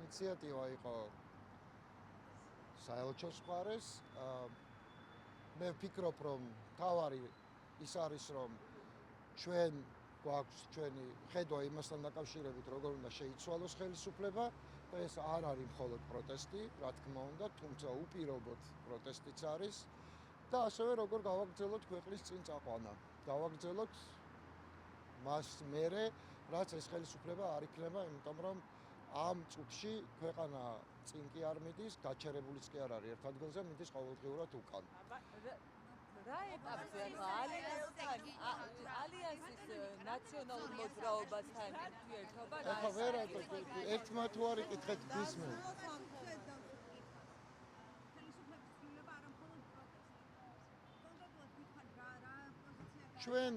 ინიციატივა იყო საელჩოს მხარეს. მე ვფიქრობ, რომ თავარი ის არის, რომ ჩვენ გვაქვს ჩვენი ხედვა იმასთან დაკავშირებით, როგორ უნდა შეიცვალოს ხელისუფლება და ეს არ არის მხოლოდ პროტესტი, რა თქმა უნდა, თუმცა უპირობოდ პროტესტიც არის და ასევე როგორ გავაგრძელოთ ქვეყნის წინ წაყვანა. გავაგრძელოთ მას მერე, რაც ეს ხელისუფლება არ იქნება, იმიტომ რომ ამ წუთში ქვეყანა წინ კი არ მიდის, გაჩერებულიც კი არ არის ერთ ადგილზე, მიდის ყოველდღიურად უკან. რა ეტაპზე ალიანსის ნაციონალურ მოძრაობასთან ურთიერთობა რა? ახლა ვერ ერთმა თუ არ იკითხეთ გისმენთ. ჩვენ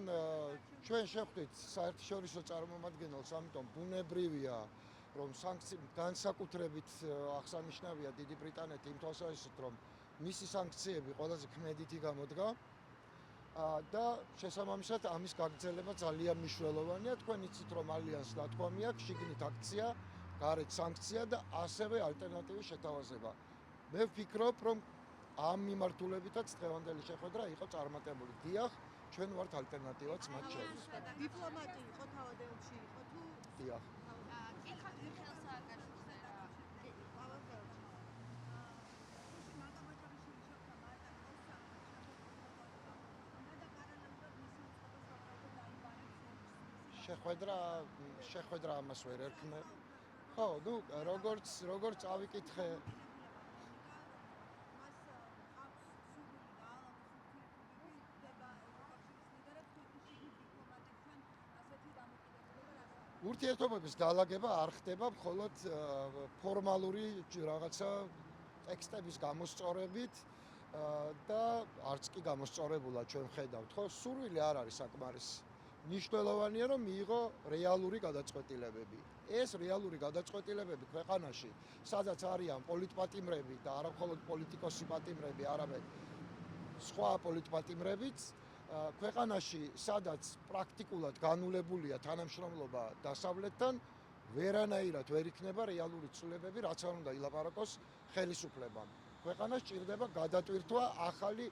შევხვდით საერთაშორისო წარმომადგენელს, ამიტომ ბუნებრივია, რომ განსაკუთრებით აღსანიშნავია დიდი ბრიტანეთი იმ თვალსაზრისით, რომ მისი სანქციები ყველაზე ქმედითი გამოდგა და შესაბამისად ამის გაგრძელება ძალიან მნიშვნელოვანია. თქვენ იცით, რომ ალიანსს ნათქვამი აქვს შიგნით აქცია, გარეთ სანქცია და ასევე ალტერნატივის შეთავაზება. მე ვფიქრობ, რომ ამ მიმართულებითაც დღევანდელი შეხვედრა იყო წარმატებული. დიახ, ჩვენ ვართ ალტერნატივაც მათ შორის. დიპლომატი იყო თავადელში იყო თუ? დიახ. კითხავთ მიხეილ სააკაშვილზე რა? შეხვედრა ამას ვერ ერქმე. ხო, ნუ როგორც ავიკითხე ურთიერთობების გალაგება არ ხდება მხოლოდ ფორმალური რაღაცა ტექსტების გამოსწორებით და არც კი გამოსწორებულა ჩვენ ხედავთ, ხო? სურვილი არ არის საკმარისი. მნიშვნელოვანია, რომ მიიღო რეალური გადაწყვეტილებები. ეს რეალური გადაწყვეტილებები ქვეყანაში, სადაც არიან პოლიტპატიმრები და არა მხოლოდ პოლიტიკოსი პატიმრები, არამედ სხვა პოლიტპატიმრებიც, ქვეყანაში, სადაც პრაქტიკულად განულებულია თანამშრომლობა დასავლეთთან, ვერანაირად ვერ იქნება რეალური ცვლილებები, რაც არ უნდა ილაპარაკოს ხელისუფლებამ. ქვეყანას ჭირდება გადატვირთვა ახალი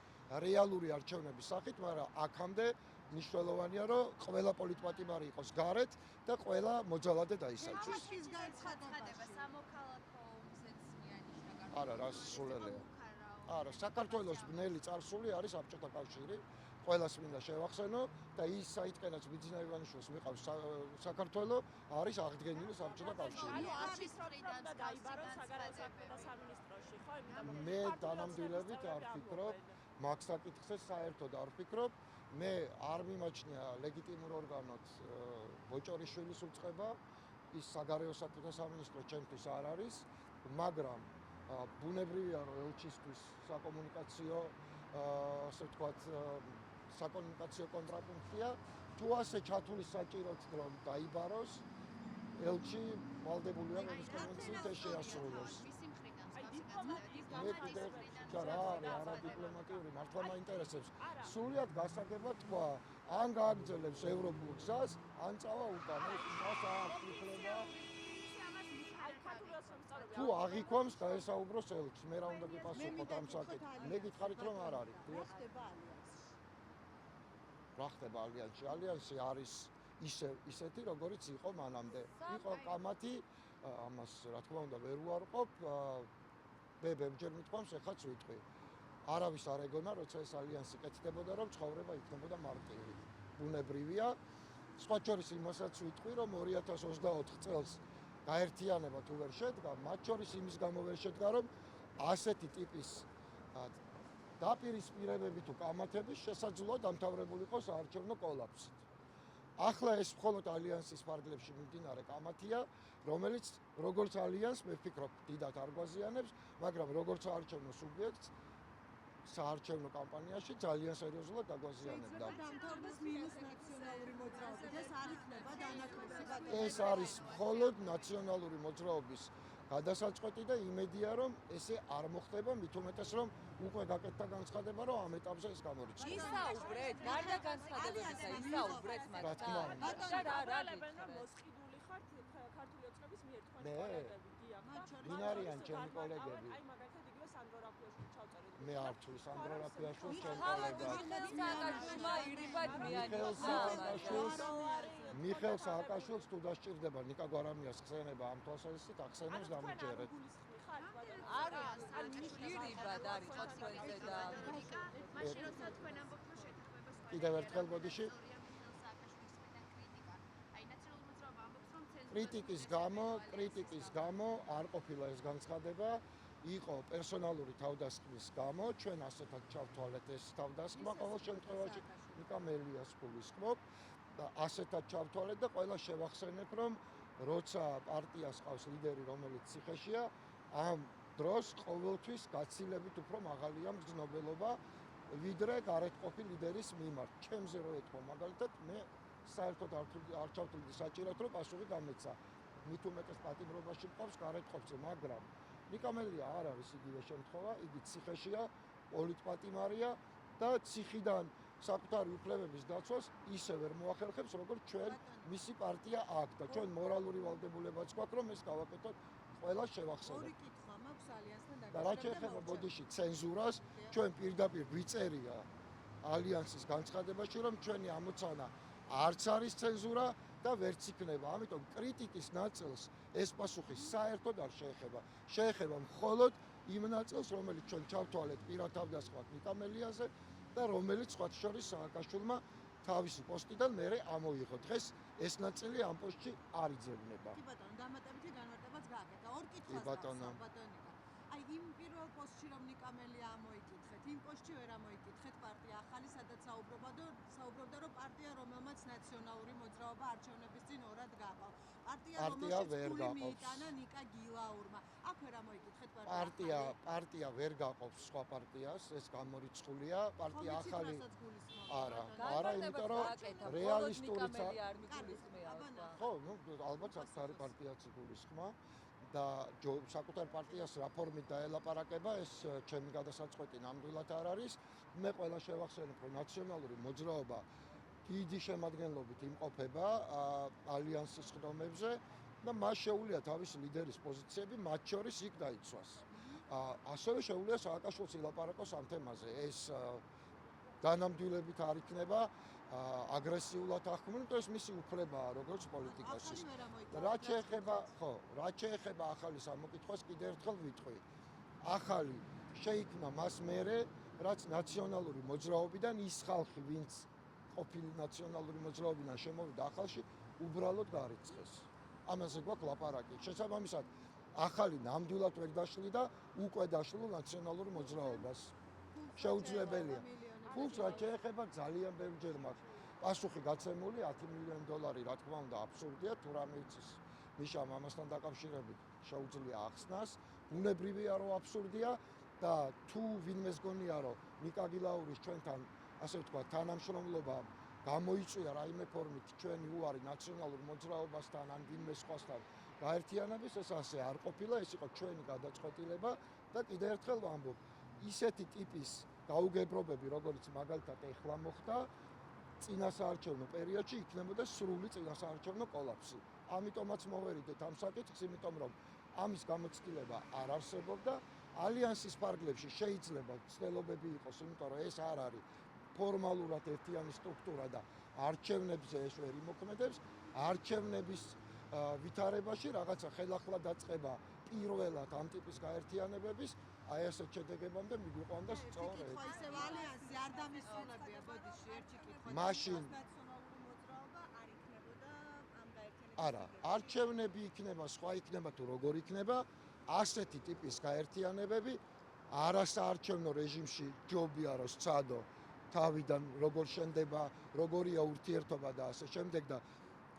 რეალური არჩევნების სახით, მაგრამ აქამდე მნიშვნელოვანია, რომ ყველა პოლიტპატიმარი იყოს გარეთ და ყველა მოძალადე დაისაჯოს. სამოქალაქო ომზეც მიანიშნა. არა, რა სულელია. არა, საქართველოს ბნელი წარსული არის საბჭოთა კავშირი. ყველას მინდა შევახსენო და ის საიტყენაც ბიძინა ივანიშვილს მიყავს საქართველო არის აღდგენილი საბჭოთა კავშირი. მე დანამდვილებით არ ვფიქრობ, მაგ საკითხზე საერთოდ არ ვფიქრობ. მე არ მიმაჩნია ლეგიტიმურ ორგანოდ ბოჭორიშვილის უწყება, ის საგარეო საქმეთა სამინისტრო ჩემთვის არ არის, მაგრამ ბუნებრივია, რომ ელჩისთვის საკომუნიკაციო, ასე ვთქვათ, საკომუნიკაციო კონტრაპუნქტია, თუ ასე ჩათული საჭიროც რომ დაიბაროს, ელჩი ვალდებულია რომის კონვენციით ეს შეასრულოს. მე კიდევ არა დიპლომატიური მართლა მაინტერესებს. სულიად გასაგებად თქვა, ან გააგრძელებს ევროპულ გზას, ან წავა უკან. ეს აქვს უფლება. თუ აღიქვამს გაესაუბროს ელჩს, მე რა უნდა გიპასუხოთ ამ საკითხს. მე გითხარით რომ არ არის. რა ხდება ალიანსში? ალიანსი არის ისეთი, როგორიც იყო მანამდე. იყო კამათი, ამას რა თქმა უნდა ვერ უარყოფ. მე ბევრჯერ მithქვამს, ეხლაც ვიტყვი. არავის არ ეგონა, როცა ეს ალიანსი კეთდებოდა, რომ ცხოვრება იქნებოდა მარტივი. ბუნებრივია. სხვა შორის იმასაც ვიტყვი, რომ 2024 წელს გაერთიანება თუ ვერ შედგა, მათ შორის იმის გამო ვერ შედგა, რომ ასეთი ტიპის დაპირისპირებები თუ კამათების შესაძლოა დამთავრებული იყოს საარჩევნო კოლაფსით. ახლა ეს მხოლოდ ალიანსის ფარგლებში მიმდინარე კამათია, რომელიც როგორც ალიანს, მე ვფიქრობ, დიდად არ გვაზიანებს, მაგრამ როგორც საარჩევნო სუბიექტს საარჩევნო კამპანიაში ძალიან სერიოზულად დაგვაზიანებდა. დამთავრდეს მინუს ნაციონალური მოძრაობა, ეს არ იქნება დანაკლისი. ეს არის მხოლოდ ნაციონალური მოძრაობის გადასაწყვეტი და იმედია, რომ ესე არ მოხდება, მით უმეტეს, რომ უკვე გაკეთდა განცხადება, რომ ამ ეტაპზე ეს გამორიცხდება. ისაუბრეთ, გარდა განცხადებებისა, ისაუბრეთ რა თქმა უნდა. და რა მოსყიდული ხართ ქართული ოცნების მიერ თქვენი მე? კოლეგები, დიახ. ვინ არიან ჩემი კოლეგები? აი მაგალითად იგივე სანდრო რაფიაშვილი ჩავწერეთ. მე არ ვთვლი სანდრო რაფიაშვილს ჩემ ხალხი კოლეგას. სააკაშვილმა ირიბად მიხეილ მიანიჭა. სააკაშვილს მიხეილ სააკაშვილს თუ დასჭირდება ნიკა გვარამიას ხსენება ამ თვალსაზრისით ახსენებს დამიჯერეთ. არის ირიბად არის თქვენზე და მაშინ როცა თქვენ ამბობთ რომ შეთანხმება სხვა კიდევ ერთხელ ბოდიში კრიტიკის გამო არ ყოფილა ეს განცხადება, იყო პერსონალური თავდასხმის გამო, ჩვენ ასეთად ჩავთვალეთ ეს თავდასხმა, ყოველ შემთხვევაში ნიკა მელიას გულისხმობ და ასეთად ჩავთვალეთ და ყველა შევახსენებ, რომ როცა პარტიას ყავს ლიდერი, რომელიც ციხეშია, ამ დროს ყოველთვის გაცილებით უფრო მაღალია მგზნობელობა, ვიდრე გარეთ ყოფი ლიდერის მიმართ. ჩემზე რო ეთქვა მაგალითად, მე საერთოდ არ ჩავთვლი საჭიროდ, რომ პასუხი გამეცა. მით უმეტეს პატიმრობაში მყავს გარეთ ყოფზე, მაგრამ ნიკა მელია არ არის იგივე შემთხვევა, იგი ციხეშია, პოლიტპატიმარია და ციხიდან საკუთარი უფლებების დაცვას ისე ვერ მოახერხებს, როგორც ჩვენ მისი პარტია აქ და ჩვენ მორალური ვალდებულებაც გვაქვს, რომ ეს გავაკეთოთ ყველა შევახსენოთ. ორი კითხვა მაქვს ალიანსთან და რაც შეეხება ბოდიში ცენზურას, ჩვენ პირდაპირ გვიწერია ალიანსის განცხადებაში, რომ ჩვენი ამოცანა არც არის ცენზურა და ვერც იქნება. ამიტომ კრიტიკის ნაწილს ეს პასუხი საერთოდ არ შეეხება. შეეხება მხოლოდ იმ ნაწილს, რომელიც ჩვენ ჩავთვალეთ პირად თავდასხმად ნიკა მელიაზე და რომელიც სხვათა შორის სააკაშვილმა თავისი პოსტიდან მერე ამოიღო. დღეს ეს ნაწილი ამ პოსტში არ იძებნება. კი ბატონო, დამატებითი განმარტებაც გააკეთა. ორ კითხვას კი, ბატონო. ბატონიკა. აი იმ პირველ პოსტში რომ ნიკა მელია ამოიკითხეთ, იმ პოსტში ვერ ამოიკითხეთ პარტია ახალი, სადაც საუბრობდა რომ პარტია, რომელმაც ნაციონალური მოძრაობა არჩევნების წინ ორად გაყო. პარტია რომელშიც ვერ გული გაყობს. მიიტანა ნიკა გილაურმა. აქ ვერ ამოიკითხეთ პარტია. პარტია ვერ გაყოფს სხვა პარტიას, ეს გამორიცხულია. პარტია ახალი არა, იმიტომ რომ რეალისტური არ მიგულისხმეა. ხო, ნუ ალბათ საკუთარი პარტიაც იგულისხმა და საკუთარ პარტიას რაფორმით დაელაპარაკება, ეს ჩემი გადასაწყვეტი ნამდვილად არ არის. მე ყველა შევახსენებ, რომ ნაციონალური მოძრაობა დიდი შემადგენლობით იმყოფება ალიანსის ხდომებზე და მას შეუძლია თავისი ლიდერის პოზიციები მათ შორის იქ დაიცვას. ასევე შეუძლია სააკაშვილს ილაპარაკოს ამ თემაზე. ეს განამდვილებით არ იქნება აგრესიულად ახმული, იმიტომ ეს მისი უფლებაა როგორც პოლიტიკოსის. რაც შეეხება ახალი სამოკითხვას, კიდევ ერთხელ ვიტყვი. ახალი შეიქმნა მას მერე, რაც ნაციონალური მოძრაობიდან ის ხალხი, ვინც ყოფილი ნაციონალური მოძრაობიდან შემოვიდა ახალში, უბრალოდ გარიცხეს. ამაზე გვაქვს ლაპარაკი. შესაბამისად, ახალი ნამდვილად ვერ დაშლი და უკვე დაშლილ ნაციონალურ მოძრაობას. შეუძლებელია. ფულს რაც შეეხება ძალიან ბევრჯერ მაქვს პასუხი გაცემული $10 მილიონი, რა თქმა უნდა, აბსურდია, თუ რამე იცის მიშამ ამასთან დაკავშირებით შეუძლია ახსნას. უნებრივია, რომ აბსურდია და თუ ვინმეს გონია, რომ ნიკა გილაურის ჩვენთან, ასე ვთქვათ, თანამშრომლობა გამოიწვია რაიმე ფორმით ჩვენი უარი ნაციონალურ მოძრაობასთან ან ვინმე სხვასთან გაერთიანების, ეს ასე არ ყოფილა, ეს იყო ჩვენი გადაწყვეტილება და კიდევ ერთხელ ვამბობ, ისეთი ტიპის გაუგებრობები, როგორც მაგალითად ეხლა მოხდა, წინასაარჩევნო პერიოდში იქნებოდა სრული წინასაარჩევნო კოლაფსი. ამიტომაც მოვერიდეთ ამ საკითხს, იმიტომ რომ ამის გამოცდილება არ არსებობდა. ალიანსის ფარგლებში შეიძლება ცდილობები იყოს, იმიტომ რომ ეს არ არის ფორმალურად ერთიანი სტრუქტურა და არჩევნებზე ეს ვერ იმოქმედებს. არჩევნების ვითარებაში რაღაცა ხელახლა დაწყება პირველად ამ ტიპის გაერთიანებების, აი ასეთ შედეგებამდე მიგვიყვანდა სწორედ. კითხვა ისევ ალიანსი არ დამისრულებია, ბოდიში, ერთი კითხვა. მაშინ ნაციონალური მოძრაობა არ იქნებოდა ამ გაერთიანების. არა, არჩევნები იქნება, სხვა იქნება თუ როგორ იქნება, ასეთი ტიპის გაერთიანებები არასაარჩევნო რეჟიმში ჯობია რომ სცადო თავიდან როგორ შენდება, როგორია ურთიერთობა და ასე შემდეგ და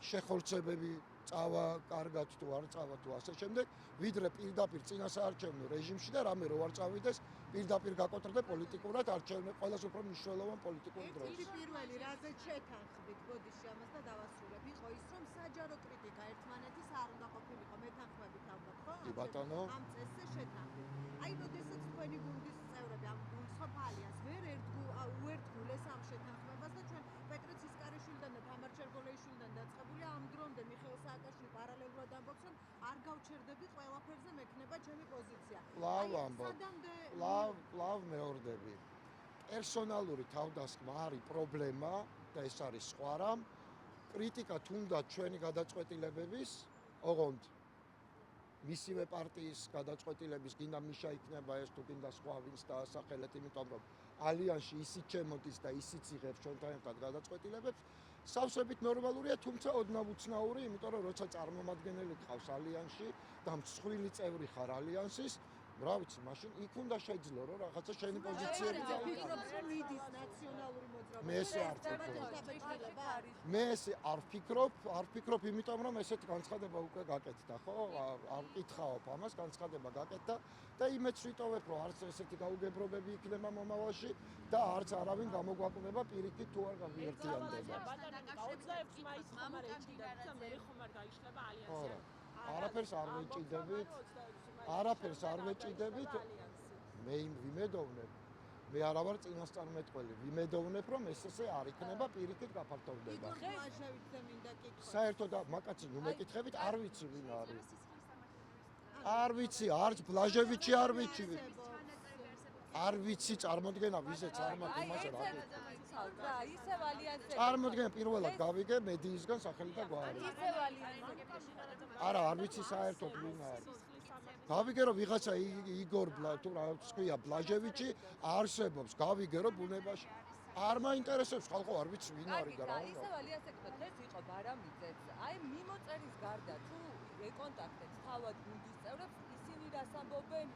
შეხორცებები წავა კარგად თუ არ წავა თუ ასე შემდეგ, ვიდრე პირდაპირ წინასაარჩევნო რეჟიმში და რამე რო არ წავიდეს, პირდაპირ გაკოტრდა პოლიტიკურად არჩევნები ყველაზე უფრო მნიშვნელოვან პოლიტიკურ დროს. პირველი რაზე შეთანხმდით, ბოდიში ამას და დავასრულებ, იყო ის, რომ საჯარო კრიტიკა ერთმანეთის არ უნდა ყოფილიყო, მეთანხმებით ალბათ, ხო? კი ბატონო. ამ წესზე შეთანხმდით. აი, როდესაც თქვენი გუნდის წევრები ამ გულსხმ ალიანსს ვერ უერთგულეს ამ შეთანხმებას და ჩვენ პეტრე ცისკარიშვილიდან და თამარ ჩერგოლეიშვილიდან დაწყებული ამ დრომდე მიხეილ სააკაშვილი პარალელურად ამბობს, რომ არ გავჩერდები ყველაფერზე მექნება იქნება ჩემი პოზიცია. კვლავ ამბობ. სადამდე კვლავ მეორდები. პერსონალური თავდასხმა არის პრობლემა და ეს არის სხვა რამ. კრიტიკა თუნდაც ჩვენი გადაწყვეტილებების, ოღონდ მისივე პარტიის გადაწყვეტილების გინდა მიშა იქნება ეს თუ გინდა სხვა ვინც დაასახელეთ, იმიტომ რომ ალიანსში ისიც ჩემოდის და ისიც იღებს ჩვენთან ერთად გადაწყვეტილებებს, სავსებით ნორმალურია, თუმცა ოდნავ უცნაური, იმიტომ რომ როცა წარმომადგენელი გყავს ალიანსში და მსხვილი წევრი ხარ ალიანსის, რა ვიცი, მაშინ იქ უნდა შეძლო, რომ რაღაცა შენი პოზიციები ფიქრობს რომ მიდის ნაციონალური მოძრაობა. მე ესე არ ვფიქრობ. მე ესე არ ვფიქრობ, იმიტომ რომ ესეთი განცხადება უკვე გაკეთდა, ხო? არ მკითხაობ ამას, განცხადება გაკეთდა და იმეც ვიტოვებ, რომ არც ესეთი გაუგებრობები იქნება მომავალში და არც არავინ გამოგვაკვდება პირიქით თუ არ გაგვიერთიანდება. 26 მაისს ხომ არ ეჭიდებით და მე ხომ არ გაიშლება ალიანსი. არაფერს არ ვეჭიდებით. არაფერს არ ვეჭიდებით. მე ვიმედოვნებ. მე არა ვარ წინასწარმეტყველი. ვიმედოვნებ, რომ ესე არ იქნება, პირიქით გაფართოვდება. იგორ ბლაჟევიჩზე მინდა კითხვა. საერთოდ მაკაცი ნუ მეკითხებით, არ ვიცი ვინ არის. არ ვიცი, არც ბლაჟევიჩი არ ვიცი. არ ვიცი, წარმოდგენა ვიზეც არ მაქვს იმაზე რა. ისევ ალიანსები. წარმოდგენა პირველად გავიგე მედიისგან სახელი და გვარი. ისევ ალიანსები. არა, არ ვიცი საერთოდ ვინ არის. გავიგე რომ ვიღაცა იგორ თუ რა თქვია ბლაჟევიჩი არსებობს. გავიგე რომ ბუნებაში არ მაინტერესებს ხალხო, არ ვიცი ვინ არის და რა უნდა. ისევ ალიანსები დღეს იყო ბარამიძეც. აი მიმოწერის გარდა თუ ეკონტაქტებს თავად გუნდის წევრებს, ისინი რას ამბობენ,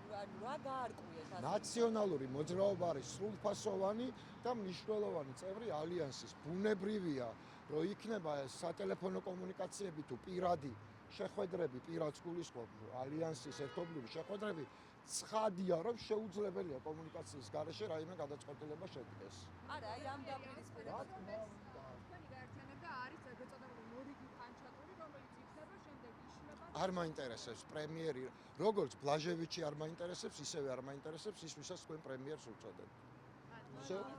რა გაარკვიეს ასე. ნაციონალური მოძრაობა არის სრულფასოვანი და მნიშვნელოვანი წევრი ალიანსის. ბუნებრივია, რომ იქნება სატელეფონო კომუნიკაციები თუ პირადი შეხვედრები, პირადს გულისხმობ ალიანსის ერთობლივი შეხვედრები, ცხადია, რომ შეუძლებელია კომუნიკაციის გარეშე რაიმე გადაწყვეტილება შედგეს. არა, აი ამ დაპირისპირებას თქვენი გაერთიანება არის ეგრეთწოდებული მორიგი ხანჩატური, რომელიც იქნება შემდეგ იშლება. არ მაინტერესებს პრემიერი, როგორც ბლაჟევიჩი არ მაინტერესებს, ისევე არ მაინტერესებს ის, ვისაც თქვენ პრემიერს უწოდებთ. სვან